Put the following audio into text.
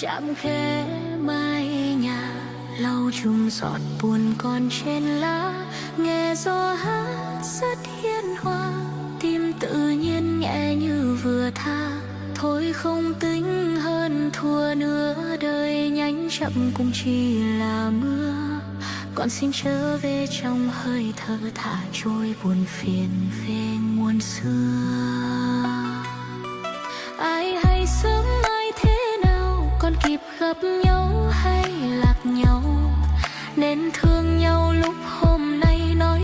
chạm khẽ mái nhà, lau chùm giọt buồn còn trên lá. Nghe gió hát rất hiền hòa, tim tự nhiên nhẹ như vừa tha. Thôi không tính hơn thua nữa, đời nhanh chậm cũng chỉ là mưa. Con xin trở về trong hơi thở, thả trôi buồn phiền về nguồn xưa. Ai hay sớm mai thế nào, còn kịp gặp nhau hay lạc nhau, nên thương nhau lúc hôm